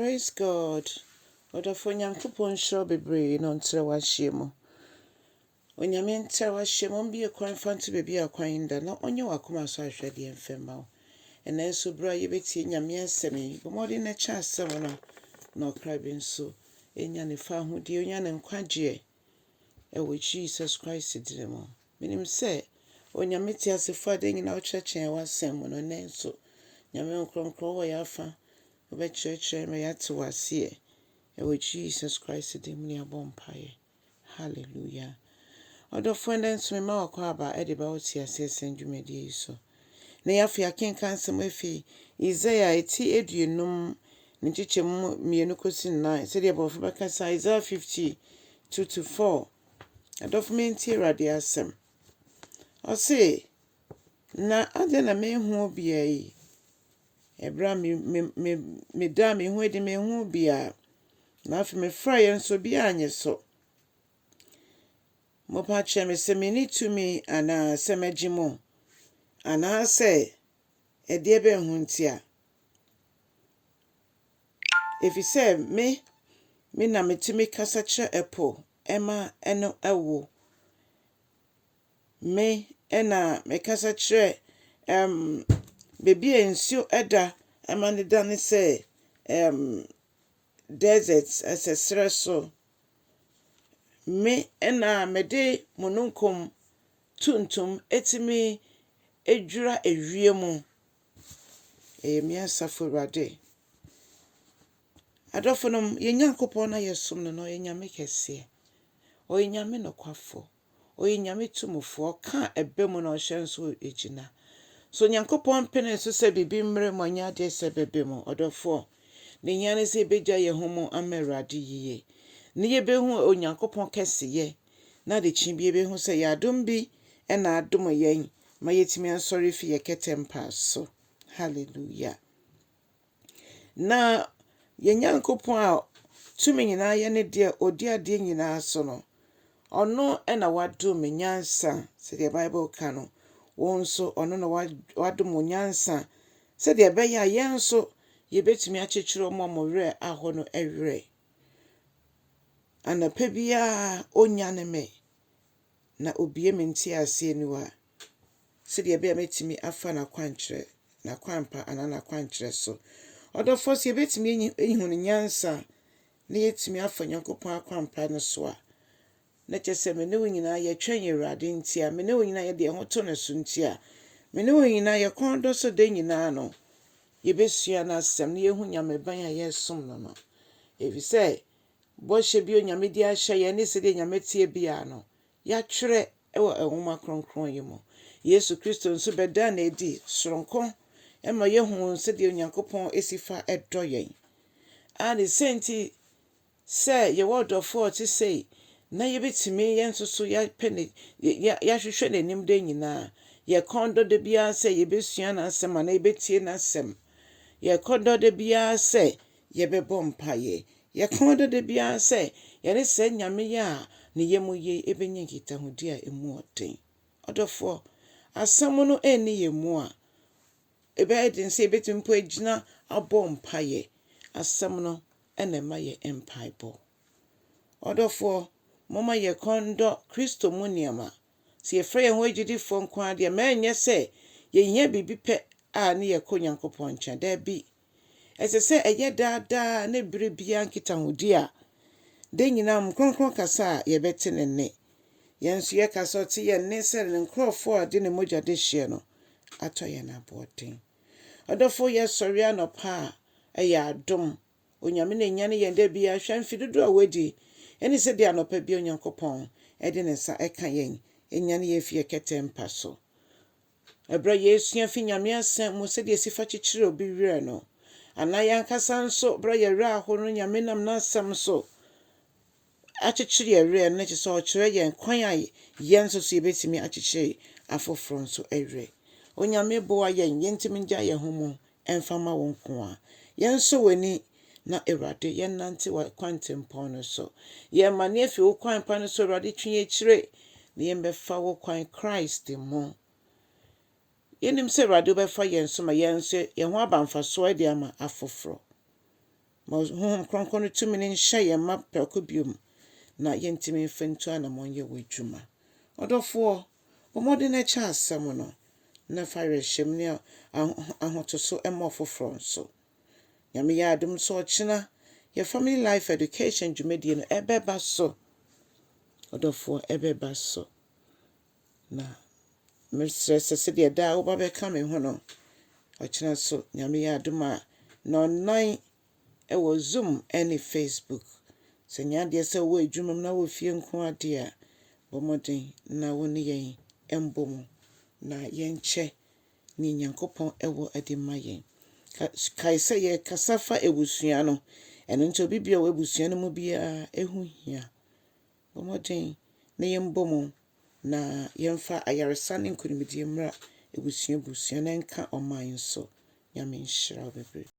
Praise God. Ɔdɔfo Nyankopɔn nhyira bebree na ɔntrɛ w'ahyia mu. Onyame ntrɛ w'ahyia mu mbie kwan fa nto baabi a kwan da na ɔnyɛ w'akoma so ahwɛdeɛ mfɛma wo. Ɛnɛ nso bere a yɛbɛtie Nyame asɛm yi, bɔ mmɔden na kyɛ asɛm no na ɔkra bi nso ɛnya ne fa ahodie, ɔnya ne nkwagyeɛ ɛwɔ Jesus Christ din mu. Menim sɛ Onyame te asefo a da nyinaa ɔkyerɛkyerɛ w'asɛm mu no ɛnɛ nso Nyame nkronkron wɔ yɛ afa wobɛkyerɛkyerɛ ma yɛate w'aseɛ ɛwɔ Jesus Christ din mu ne abɔ mpaeɛ. Hallelujah. Ɔdɔfo ɛnɛ nso mema wakɔ aba ɛde ba wote aseɛ sɛn dwumadie yi so. Na yɛafe akenka nsɛm afi Isaiah eti 50 ne nkyekyɛmu 2 kɔsi 9 sɛdeɛ Bɔfo bɛka sɛ Isaiah 50:2-4. Adɔfo mentie Awurade asɛm. Ɔse, na adɛn na mehu bia yi? Ebra me da me hu edi me hu bia. Na afi me fra yɛ nso bia anyɛ so. Mopa kyerɛ me sɛ menni tumi anaa sɛ magye mo anaa sɛ ɛdeɛ bɛn ho ntia. Efisɛ me na metumi kasa kyerɛ ɛpo ɛma ɛno ɛwo. Me ɛna mekasa kyerɛ beebi a nsuo ɛda ɛma ne da ne sɛ desert ɛsɛ serɛ so. Me ɛna mede mununkum tuntum etimi edwura ewie mu. Me asafo Awurade. Adɔfo nom yɛn Nyankopɔn na yɛsom no no ɔyɛ Nyame kɛseɛ. Ɔyɛ Nyame nokwafo. Ɔyɛ Nyame tumufo. Ɔka ɛbɛ mu na ɔhyɛ nso egyina. So Nyankopɔn pene so sɛ bibi mmerɛ mu anya ade sɛ bɛbɛ mu. Ɔdɔfo ne nyane sɛ ebegya yɛn ho mu ama Awurade yie. Ne yɛbɛhu Onyankopɔn kɛseyɛ. Na de kyi bi yɛbɛhu sɛ yɛadom bi ɛna adom yɛn ma yɛtumi asɔre fi yɛ kɛtɛmpa so. Hallelujah. Na yɛn Nyankopɔn a tumi nyinaa yɛ ne deɛ odi adeɛ nyinaa so no. Ɔno ɛna wadom nyansa sɛdeɛ Bible ka no. Wɔn nso ɔno na wadom nyansa sɛdeɛ ɛbɛyɛ a yɛn nso yɛbɛtumi akyekyere ɔmo werɛ ahɔ no ɛwerɛ. Anɔpa biara onya ne me na obie me nti aseɛ ni wa sɛdeɛ ɛbɛyɛ metumi afa n'akwanpa anaa n'akwankyerɛ so. Ɔdɔfo sɛ yɛbɛtumi ehu ne nyansa na yɛtumi afa Nyankopɔn akwanpa no so a na kyerɛ sɛ me ne wo nyinaa yɛtwɛn Awurade nti a me ne wo nyinaa yɛde yɛn ho to ne so nti a me ne wo nyinaa yɛkɔn dɔ so da nyinaa no yɛbɛsua n'asɛm na yɛhu Nyameban a yɛsom no no. Efisɛ bɔhyɛ bi Onyame di ahyɛ yɛn ne sɛdeɛ Nyame tie bia no yɛatwerɛ ɛwɔ nwoma kronkron yi mu. Yesu Kristo nso bɛda na edi soronko ɛma yɛhu sɛdeɛ Onyankopɔn esi fa ɛdɔ yɛn. Ade senti sɛ yɛwɔ ɔdɔfo ɔte sei na yɛbɛtumi yɛn nso so yɛahwehwɛ n'anim da nyinaa. Yɛkɔn dɔ da biara sɛ yɛbɛsua n'asɛm anaa yɛbɛtie n'asɛm. Yɛkɔn dɔ da biara sɛ yɛbɛbɔ mpaeɛ. Yɛkɔn dɔ da biara sɛ yɛne sɛ Nyame yɛ a ne yɛmu yie ɛbɛnya nkitahodi a emu ɔden. Ɔdɔfo asɛm no ɛnni yɛn mu a ɛbɛyɛ den sɛ yɛbɛtumi mpo agyina abɔ mpaeɛ. Asɛm no ɛna ɛma yɛ mpaebɔ. Ɔdɔfo momma yɛkɔn dɔ Kristo mu nneɛma. Sɛ yɛfrɛ yɛn ho agyidifoɔ nko ara deɛ ma ɛnyɛ sɛ yɛhia biribi pɛ a ne yɛkɔ Nyankopɔn nkyɛn. Daabi. Ɛsɛ sɛ ɛyɛ daadaa ne bere biara nkitahodi a da nyinaa mu kronkron kasa a yɛbɛte ne nne. Yɛn nso yɛkasa ɔte yɛn nne sɛ ne nkurɔfoɔ a de ne mogya de hyɛ no atɔ yɛn aboɔden. Ɔdɔfo yɛsɔre anɔpa a ɛyɛ adom. Onyame na nyane yɛn da biara hwɛ mfe dodo a wadi ɛne sɛdeɛ anɔpa bi Onyankopɔn ɛde ne nsa ɛka yɛn ɛnyane yɛn fi yɛ kɛtɛmpa so. Ɛberɛ yɛsua fi Nyame asɛm mu sɛdeɛ esi fa kyekyere obi werɛ no. Anaa yɛnkasa nso berɛ yɛwerɛ ahɔ no Nyame nam n'asɛm so akyekyere yɛwerɛ no kyerɛ sɛ ɔkyerɛ yɛn kwan a yɛn nso so yɛbɛtumi akyekyere afoforɔ nso ɛwerɛ. Onyame boa yɛn yɛntumi ngya yɛn ho mu ɛmfa ma wɔn nko a. Yɛn nso w'ani na Awurade yɛnnante wɔ kwantempɔn no so. Yɛmma ne afi wo kwan pa no so Awurade twe yɛn akyire na yɛmbɛfa wo kwan Christ mu. Yɛnim sɛ Awurade bɛfa yɛn so ma yɛn nso yɛn ho aba mfasoɔ de ama afoforɔ. ma honhom kronkron no tumi ne nhyɛ yɛn ma prɛko biom na yɛntimi mfa ntu anamɔn yɛ wɔ adwuma. Ɔdɔfoɔ, bɔmmɔden no kyɛ asɛm no na fa werɛhyɛm ne ahotoso ma ɔfoforɔ nso. Nyame yɛ adom so ɔkyena yɛ family life education dwumadie no ɛbɛba so. Ɔdɔfoɔ ɛbɛba so. Na mesrɛ sɛ sɛdeɛ da a woba bɛka me ho no, ɔkyena so Nyame yɛ adom a na ɔnan ɛwɔ Zoom ɛne Facebook. Sɛ nyɛ adeɛ sɛ wɔ adwuma mu na wɔ fie nko adeɛ a, bɔmmɔden na wo ne yɛn ɛmbɔ mu na yɛnkyɛ ne Nyankopɔn ɛwɔ ade ma yɛn. Kae sɛ yɛkasa fa abusua no, ɛno nti obi bia wɔ abusua no mu biara ɛho hia. Bɔmmɔden na yɛmbɔ mu na yɛmfa ayaresa ne nkonimdie mmra abusua na ɛnka ɔman so. Nyame nhyira wo bebree.